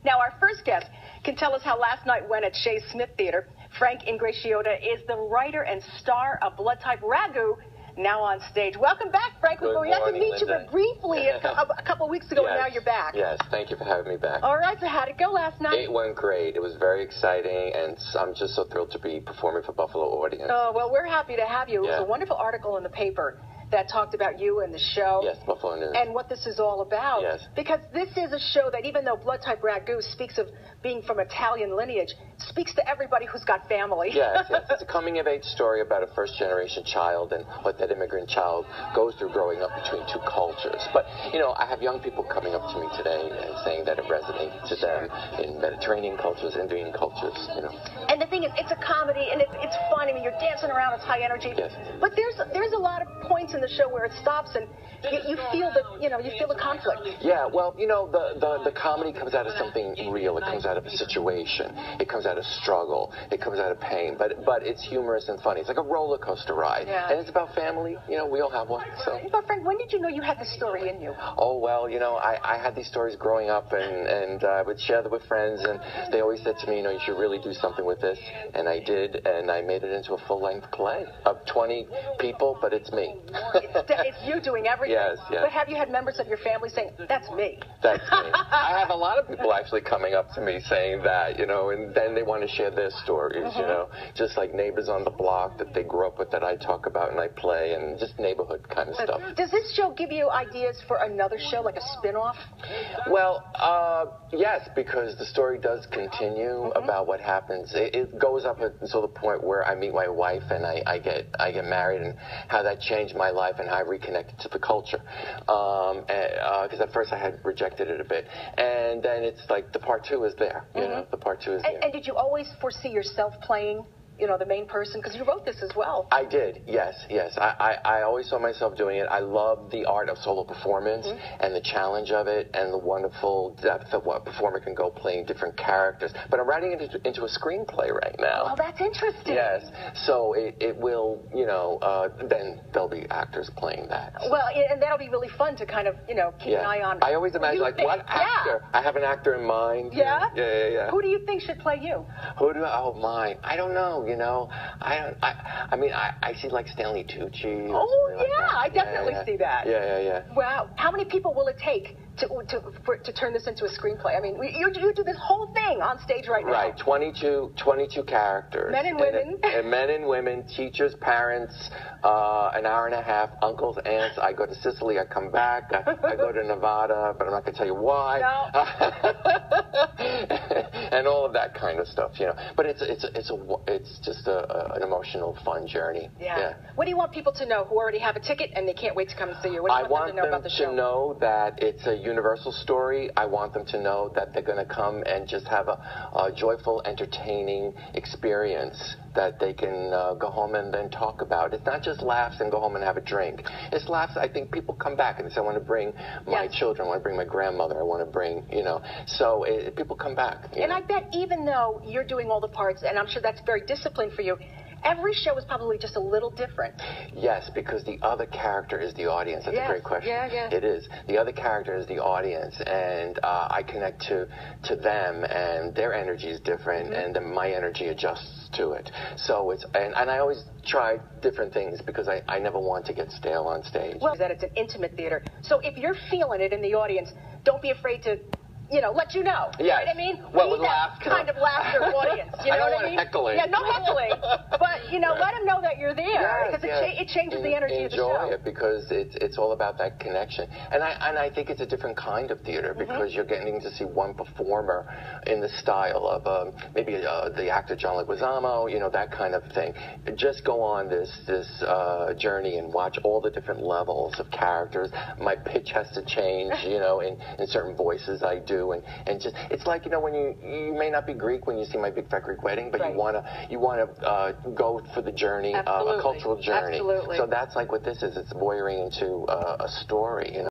Now, our first guest can tell us how last night went at Shea Smith Theater. Frank Ingrasciotta is the writer and star of Blood Type RAGU, now on stage. Welcome back, Frank. Good We had to morning, meet you Linda. but briefly a couple of weeks ago, Yes. and now you're back. Yes, thank you for having me back. All right, so how'd it go last night? It went great. It was very exciting, and I'm just so thrilled to be performing for Buffalo audience. Oh, well, we're happy to have you. It was Yeah. a wonderful article in the paper that talked about you and the show. Yes, Buffalo News. And what this is all about. Yes. Because this is a show that, even though Blood Type RAGU speaks of being from Italian lineage, speaks to everybody who's got family. Yes, yes. It's a coming-of-age story about a first-generation child and what that immigrant child goes through growing up between two cultures. But, you know, I have young people coming up to me today and saying that it resonates to them in Mediterranean cultures, Indian cultures, you know. And the thing is, it's a comedy, and it's fun. I mean, you're dancing around, it's high energy. Yes. But there's a lot of points in the show where it stops, and you feel the conflict. Yeah, well, you know, the comedy comes out of something real. It comes out of a situation. It comes out of struggle. It comes out of pain. But it's humorous and funny. It's like a roller coaster ride. Yeah. And it's about family. You know, we all have one. So. But Frank, when did you know you had this story in you? Oh, well, you know, I had these stories growing up, and I would share them with friends, and they always said to me, you know, you should really do something with this. And I did, and I made it into a full-length play of 20 people, but it's me. It's you doing everything. Yes, yes. But have you had members of your family saying, that's me? That's me. I have a lot of people actually coming up to me saying that, you know, and then they want to share their stories, you know, just like neighbors on the block that they grew up with that I talk about and I play, and just neighborhood kind of stuff. Does this show give you ideas for another show, like a spin-off? Well, yes, because the story does continue about what happens. It goes up until the point where I meet my wife and I get married, and how that changed my life and how I reconnected to the culture. Because at first I had rejected it a bit, and then it's like the part two is there. You know, the part two is there. And did you always foresee yourself playing, you know, the main person? Because you wrote this as well. I did, yes. I always saw myself doing it. I love the art of solo performance and the challenge of it and the wonderful depth of what a performer can go playing different characters. But I'm writing it into a screenplay right now. Oh, that's interesting. Yes. So it will, you know, then there'll be actors playing that. Well, and that'll be really fun to kind of, you know, keep an eye on. I always imagine, like, what actor? I have an actor in mind. Yeah? Yeah. Who do you think should play you? Oh, mine. I don't know. You know, I mean, I see like Stanley Tucci. Oh, yeah, like I definitely see that. Yeah. Wow. How many people will it take to turn this into a screenplay? I mean, you do this whole thing on stage right now. Right, 22 characters. Men and women. And men and women, teachers, parents, an hour and a half, uncles, aunts. I go to Sicily, I come back. I go to Nevada, but I'm not going to tell you why. No. And all of that kind of stuff, you know. But it's just an emotional, fun journey. Yeah. What do you want people to know who already have a ticket and they can't wait to come and see you? What do you want them to know about the show? I want them to know that it's a universal story. I want them to know that they're going to come and just have a joyful, entertaining experience that they can go home and then talk about. It's not just laughs and go home and have a drink. It's laughs. I think people come back and say, I want to bring my children, I want to bring my grandmother, I want to bring, you know. So people come back. And I bet even though you're doing all the parts, and I'm sure that's very disciplined for you, every show is probably just a little different. Yes, because the other character is the audience. That's a great question. Yeah. It is. The other character is the audience, and I connect to them, and their energy is different, and then my energy adjusts to it. So and I always try different things because I never want to get stale on stage. Well, that it's an intimate theater. So if you're feeling it in the audience, don't be afraid to, you know, let you know. Yes. You know what I mean? Well, be with that laughter. kind of laughter audience. You know what I mean? Heckling. Yeah, no heckling. But, you know, let them know that you're there. Because it changes the energy of the show. Enjoy it because it's all about that connection. And I think it's a different kind of theater because you're getting to see one performer in the style of maybe the actor John Leguizamo, you know, that kind of thing. Just go on this journey and watch all the different levels of characters. My pitch has to change, you know, in certain voices I do. And just it's like, you know, when you may not be Greek when you see My Big Fat Greek Wedding, but you wanna go for the journey, a cultural journey. Absolutely. So that's like what this is. It's voyeuring into a story, you know.